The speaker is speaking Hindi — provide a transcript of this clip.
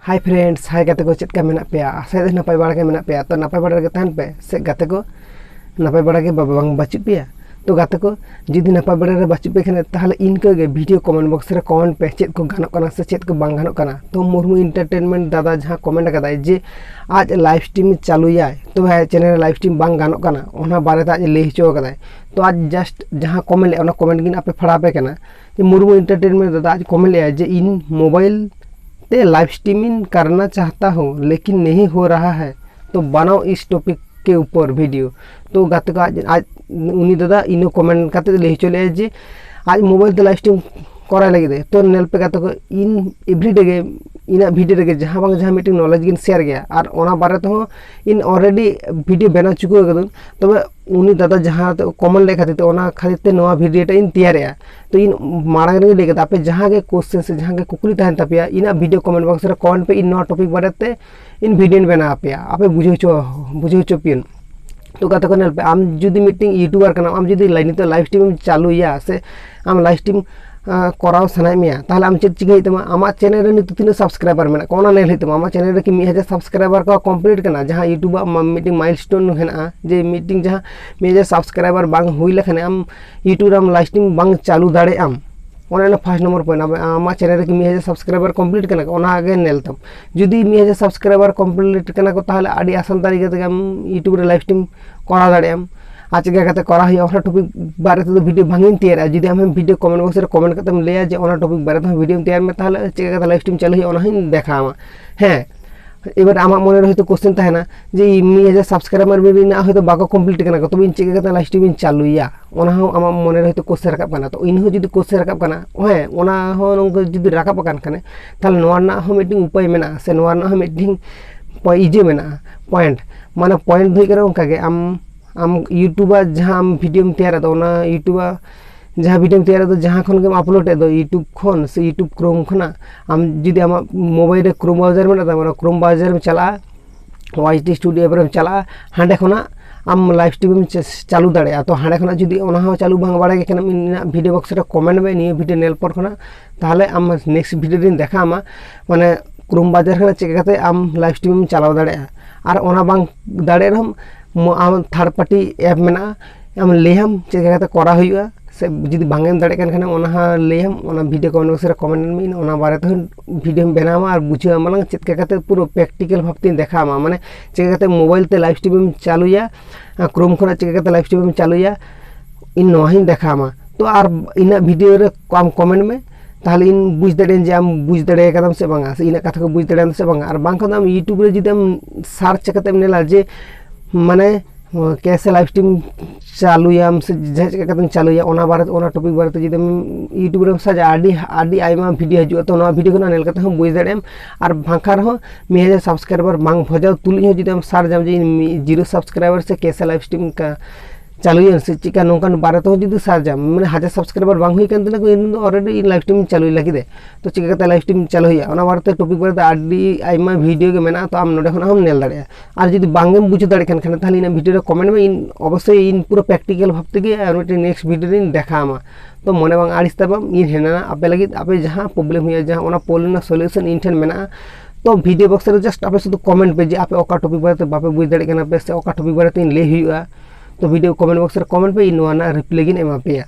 हाय फ्रेंड्स, हाय गाते को चेक का मेना पे आशा दे नपाय बाड़ा के मेना पे तो नपाय बाड़ा के तहन पे से गाते को नपाय बाड़ा के बांग बाचु पे तो गाते को जुदी नपाय बाड़ा रे बाचु पे खने ताहले इनके गे वीडियो कमेंट बॉक्स रे कमेंट पे चेक को गानो कना से चेक को बांग गानो कना तो मुर्मू एंटरटेनमेंट दादा जहां कमेंट कदाय जे आज लाइव स्ट्रीम चालू याय तो भाई चैनल लाइव स्ट्रीम बांग गानो कना ओना बारे ता ले हिचो कदाय तो आज जस्ट जहां कमेंट ले ओना कमेंट गिन आपे फड़ा पे कना जे मुर्मू एंटरटेनमेंट दादा आज कमेंट ले जे इन मोबाइल ते लाइव स्ट्रीमिंग करना चाहता हूँ लेकिन नहीं हो रहा है तो बनाओ इस टॉपिक के ऊपर वीडियो। तो गाते को आज उनी दादा इनो कमेंट करते ले चले जे आज मोबाइल ते लाइव स्ट्रीम करा लगे तो नेल पे गाते को in everyday gay in video रे जहां बांग जहां मीटिंग नॉलेज गिन शेयर गया और ओना बारे तो इन ऑलरेडी वीडियो बना चुको गदन तबे उनी दादा जहां तो कमेंट ले खातिर ओना खातिर ते नवा वीडियो टा इन तैयार या तो इन मांग रे लेके आपे जहां के क्वेश्चन से जहां के कुकुली तहन तपिया इन वीडियो कमेंट बॉक्स रे कमेंट पे इन नवा टॉपिक बारे ते इन वीडियो बना आपे आपे बुझो पियन तो गाते को नेल पे आम जुदी मीटिंग यूट्यूबर कना आम जुदी लाइव स्ट्रीम चालू या से आम लाइव स्ट्रीम कराव सनाय मिया ताहले आम चेक चिकै तमा आमा चैनल रे नित तीन सब्सक्राइबर मेना कोना नेल हितमा आमा चैनल रे कि 1000 सब्सक्राइबर का कंप्लीट कना जहां यूट्यूब मीटिंग माइलस्टोन हेना जे मीटिंग जहां 1000 सब्सक्राइबर बांग हुई लखने आम यूट्यूब आम लाइव स्ट्रीम बांग चालू दाड़े आम ओना फर्स्ट नंबर पॉइंट आमा चैनल रे कि 1000 सब्सक्राइबर कंप्लीट कना ओना आगे नेल तम जुदी 1000 सब्सक्राइबर कंप्लीट कना को ताहले आडी आसान तरीके ते आम यूट्यूब रे लाइव स्ट्रीम करा दाड़े आम आज चिका करा हुआ टॉपिक बारे तो वीडियो भांगिन तैयार जुदी आम वीडियो कमेंट बॉक्स रे कमेंट करते ले जे ओना टॉपिक बारे तो वीडियो तैयार में ताहले चिका लाइव स्ट्रीम चालू ओना ही देखावा हाँ एबार आमा मन रे क्वेश्चन तहना जे 1000 सब्सक्राइबर में ना होय तो बाको कंप्लीट करना तो बिन चिका लाइव स्ट्रीम चालू या ओना हो आमा मन रे क्वेश्चन रकाब करना तो इन हो जुदी क्वेश्चन रकाब करना हाँ ओना हो नंग जुदी रकाब कान खाने ताहले नोआ ना हो मीटिंग उपाय मेना से नोआ ना हो मीटिंग इजे मेना पॉइंट माने पॉइंट धोई करे उनका के आम यूट्यूबर जहां वीडियो में तैयार तो ना यूट्यूबर जहां वीडियो में तैयार तो जहां खन के अपलोड दो यूट्यूब खन से यूट्यूब क्रोम खना आम जुदी आम मोबाइल रे क्रोम ब्राउज़र में ना क्रोम ब्राउज़र में चला वाईटी स्टूडियो पर चला हांडे खना आम लाइव स्ट्रीम चालू दाड़े तो हांडे खना जुदी ओना हो चालू बांग बाड़ा के वीडियो बॉक्स रे कमेंट में निये वीडियो नेल पर खना ताहले आम नेक्स्ट वीडियो दिन देखा आमा माने क्रोम ब्राउज़र खना चेक करते आम लाइव स्ट्रीम चलाव दाड़े और ओना बांग दाड़े रहम आम थर्ड पार्टी ऐप मेना आम लेहम चिका करा हुआ से जुदी बांगेम दाड़े कान खाने ओना लेहम ओना वीडियो कमेंट बॉक्स रे कमेंट में ओना बारे तो वीडियो बनावा और बुझा मालंग चिका पूरा प्रैक्टिकल भावते देखामा माने चिका मोबाइल ते लाइव स्ट्रीम चालू या क्रोम खना चिका लाइव स्ट्रीम चालू या इन नोआ ही देखामा तो और इन वीडियो रे आम कमेंट में ताहले इन बुझ दाड़े जे आम बुझ दाड़े कदम से बांगा से इन कथा को बुझ दाड़े से बांगा और बांग खन आम यूट्यूब रे जुदी आम सर्च करते नेला जे माने कैसे लाइव स्ट्रीम चालू या से जहां चालू या ओना बारे ओना टॉपिक बारे तो जुदी यूट्यूब रे सजा आडी आइमा वीडियो हजू तो ना वीडियो को नेल करते हम बुझ दाड़ेम और भांखार हो 1000 सब्सक्राइबर बांग भजाव तुली हो जुदी हम सार जाम जे 0 सब्सक्राइबर से कैसे लाइव स्ट्रीम का चालू से चिका नौकान बारे तो जुदी सार जाम माने 1000 सब्सक्राइबर बांग हुई कान तना को इन ऑलरेडी लाइव स्ट्रीम चालू लगी दे तो चिका लाइव स्ट्रीम चालू या ओना बारे टॉपिक बारे आडी आइमा वीडियो के मेना तो आम नोडे खना हम नेल दाड़े और जुदी बांगेम बुझ दाड़े खान ताहले इन वीडियो रे कमेंट में इन अवश्य इन पूरा प्रैक्टिकल भाबते के और नेक्स्ट वीडियो दिन देखामा तो मने बांग आड़िस ताबाम इन हेना आपे लगी आपे जहां प्रॉब्लम हुई जहां ओना प्रॉब्लम सॉल्यूशन इन ठेन मेना तो वीडियो बॉक्स रे जस्ट आपे शुद्ध कमेंट पे जे आपे ओका टॉपिक बारे बापे बुझ दाड़े कना पे से ओका टॉपिक बारे इन ले हुआ तो वीडियो कमेंट बॉक्स रे कमेंट पे इन नोआ ना रिप्लाई गिन एमा पेया।